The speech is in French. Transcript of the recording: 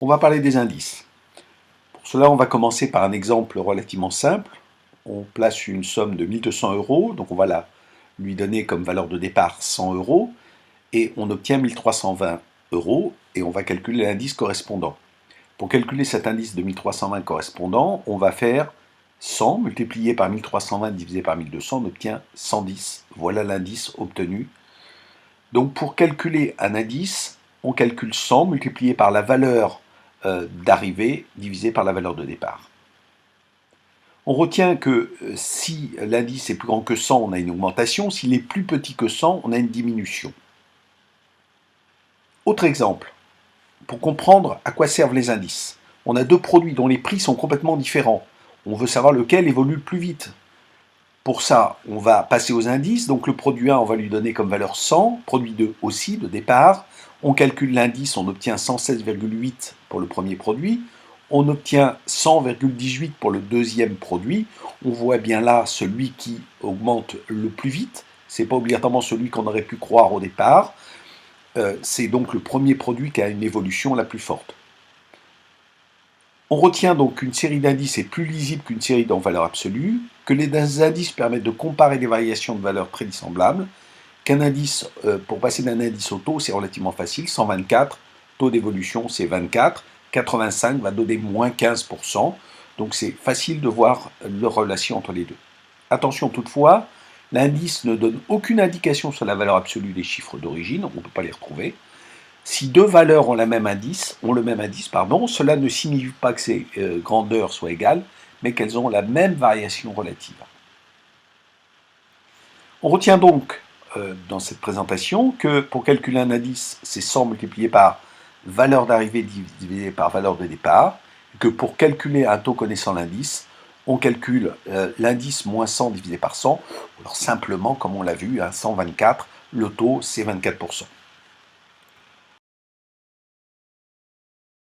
On va parler des indices. Pour cela, on va commencer par un exemple relativement simple. On place une somme de 1200 euros, donc on va lui donner comme valeur de départ 100 euros, et on obtient 1320 euros, et on va calculer l'indice correspondant. Pour calculer cet indice de 1320 correspondant, on va faire 100 multiplié par 1320 divisé par 1200, on obtient 110. Voilà l'indice obtenu. Donc pour calculer un indice, on calcule 100 multiplié par la valeur d'arrivée divisé par la valeur de départ. On retient que si l'indice est plus grand que 100, on a une augmentation. S'il est plus petit que 100, on a une diminution. Autre exemple, pour comprendre à quoi servent les indices. On a deux produits dont les prix sont complètement différents. On veut savoir lequel évolue le plus vite. Pour ça, on va passer aux indices. Donc le produit 1, on va lui donner comme valeur 100, produit 2 aussi, de départ. On calcule l'indice, on obtient 116,8 pour le premier produit. On obtient 100,18 pour le deuxième produit. On voit bien là celui qui augmente le plus vite. Ce n'est pas obligatoirement celui qu'on aurait pu croire au départ. C'est donc le premier produit qui a une évolution la plus forte. On retient donc qu'une série d'indices est plus lisible qu'une série en valeur absolue, que les indices permettent de comparer des variations de valeurs très dissemblables, qu'un indice, pour passer d'un indice au taux, c'est relativement facile, 124, taux d'évolution c'est 24, 85 va donner moins 15%, donc c'est facile de voir la relation entre les deux. Attention toutefois, l'indice ne donne aucune indication sur la valeur absolue des chiffres d'origine, on ne peut pas les retrouver. Si deux valeurs ont le même indice, cela ne signifie pas que ces grandeurs soient égales, mais qu'elles ont la même variation relative. On retient donc dans cette présentation que pour calculer un indice, c'est 100 multiplié par valeur d'arrivée divisé par valeur de départ, et que pour calculer un taux connaissant l'indice, on calcule l'indice moins 100 divisé par 100, alors simplement, comme on l'a vu, 124, le taux c'est 24%.